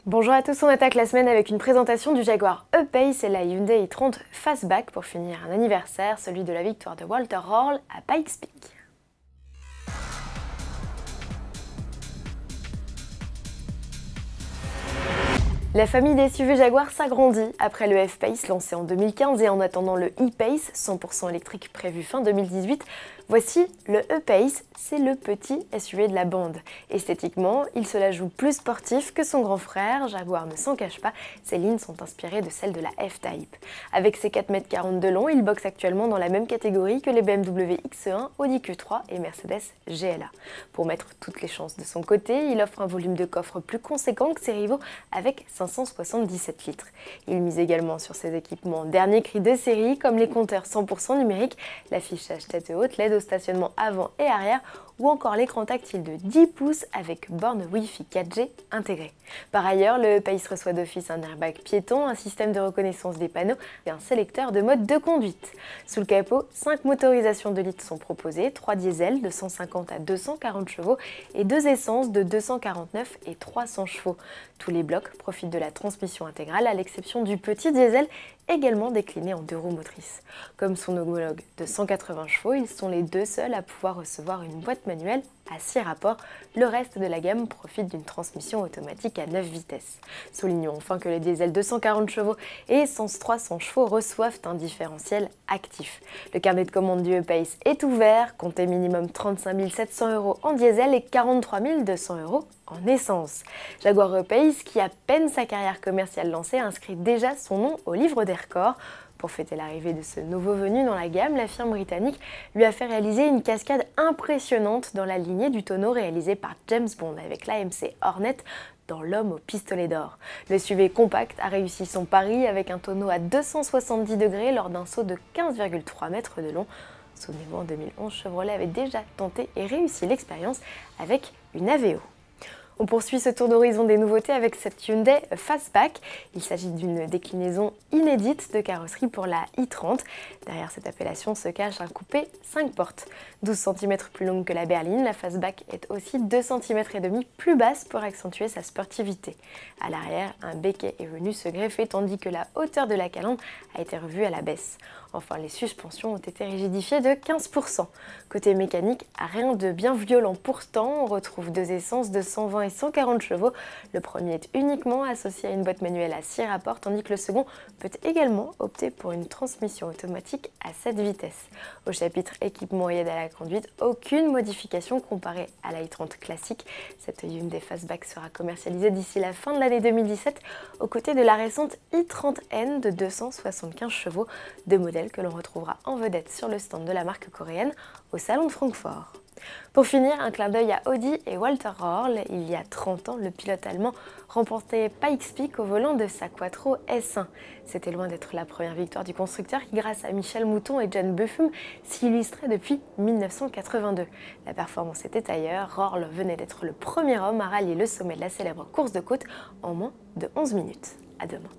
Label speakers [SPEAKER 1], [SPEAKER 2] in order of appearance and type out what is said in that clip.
[SPEAKER 1] Bonjour à tous, on attaque la semaine avec une présentation du Jaguar E-Pace et la Hyundai i30 Fastback pour finir un anniversaire, celui de la victoire de Walter Röhrl à Pikes Peak. La famille des SUV Jaguar s'agrandit après le F-Pace lancé en 2015 et en attendant le E-Pace 100% électrique prévu fin 2018, voici le E-Pace, c'est le petit SUV de la bande. Esthétiquement, il se la joue plus sportif que son grand frère, Jaguar ne s'en cache pas, ses lignes sont inspirées de celles de la F-Type. Avec ses 4,40 m de long, il boxe actuellement dans la même catégorie que les BMW X1, Audi Q3 et Mercedes GLA. Pour mettre toutes les chances de son côté, il offre un volume de coffre plus conséquent que ses rivaux avec 577 litres. Il mise également sur ses équipements dernier cri de série comme les compteurs 100% numériques, l'affichage tête haute, l'aide au stationnement avant et arrière ou encore l'écran tactile de 10 pouces avec borne Wi-Fi 4G intégrée. Par ailleurs, le Pace reçoit d'office un airbag piéton, un système de reconnaissance des panneaux et un sélecteur de mode de conduite. Sous le capot, 5 motorisations de litres sont proposées, 3 diesels de 150 à 240 chevaux et 2 essences de 249 et 300 chevaux. Tous les blocs profitent de la transmission intégrale à l'exception du petit diesel également décliné en 2 roues motrices. Comme son homologue de 180 chevaux, ils sont les deux seuls à pouvoir recevoir une boîte manuelle à 6 rapports. Le reste de la gamme profite d'une transmission automatique à 9 vitesses. Soulignons enfin que les diesels 240 chevaux et essence 300 chevaux reçoivent un différentiel actif. Le carnet de commande du E-Pace est ouvert, comptez minimum 35 700 € en diesel et 43 200 € en essence. Jaguar E-Pace, qui a peine sa carrière commerciale lancée, inscrit déjà son nom au livre des records. Pour fêter l'arrivée de ce nouveau venu dans la gamme, la firme britannique lui a fait réaliser une cascade impressionnante dans la lignée du tonneau réalisé par James Bond avec l'AMC Hornet dans L'Homme au pistolet d'or. Le SUV compact a réussi son pari avec un tonneau à 270 degrés lors d'un saut de 15,3 mètres de long. Souvenez-vous, en 2011, Chevrolet avait déjà tenté et réussi l'expérience avec une Aveo. On poursuit ce tour d'horizon des nouveautés avec cette Hyundai Fastback. Il s'agit d'une déclinaison inédite de carrosserie pour la i30. Derrière cette appellation se cache un coupé 5 portes. 12 cm plus longue que la berline, la Fastback est aussi 2,5 cm plus basse pour accentuer sa sportivité. À l'arrière, un béquet est venu se greffer tandis que la hauteur de la calandre a été revue à la baisse. Enfin, les suspensions ont été rigidifiées de 15%. Côté mécanique, rien de bien violent pourtant, on retrouve 2 essences de 120 et 140 chevaux. Le premier est uniquement associé à une boîte manuelle à 6 rapports, tandis que le second peut également opter pour une transmission automatique à 7 vitesses. Au chapitre équipement et aide à la conduite, aucune modification comparée à la i30 classique. Cette Hyundai Fastback sera commercialisée d'ici la fin de l'année 2017, aux côtés de la récente i30N de 275 chevaux, deux modèles que l'on retrouvera en vedette sur le stand de la marque coréenne au salon de Francfort. Pour finir, un clin d'œil à Audi et Walter Röhrl. Il y a 30 ans, le pilote allemand remportait Pikes Peak au volant de sa Quattro S1. C'était loin d'être la première victoire du constructeur qui, grâce à Michel Mouton et John Buffum, s'illustrait depuis 1982. La performance était ailleurs, Röhrl venait d'être le premier homme à rallier le sommet de la célèbre course de côte en moins de 11 minutes. À demain.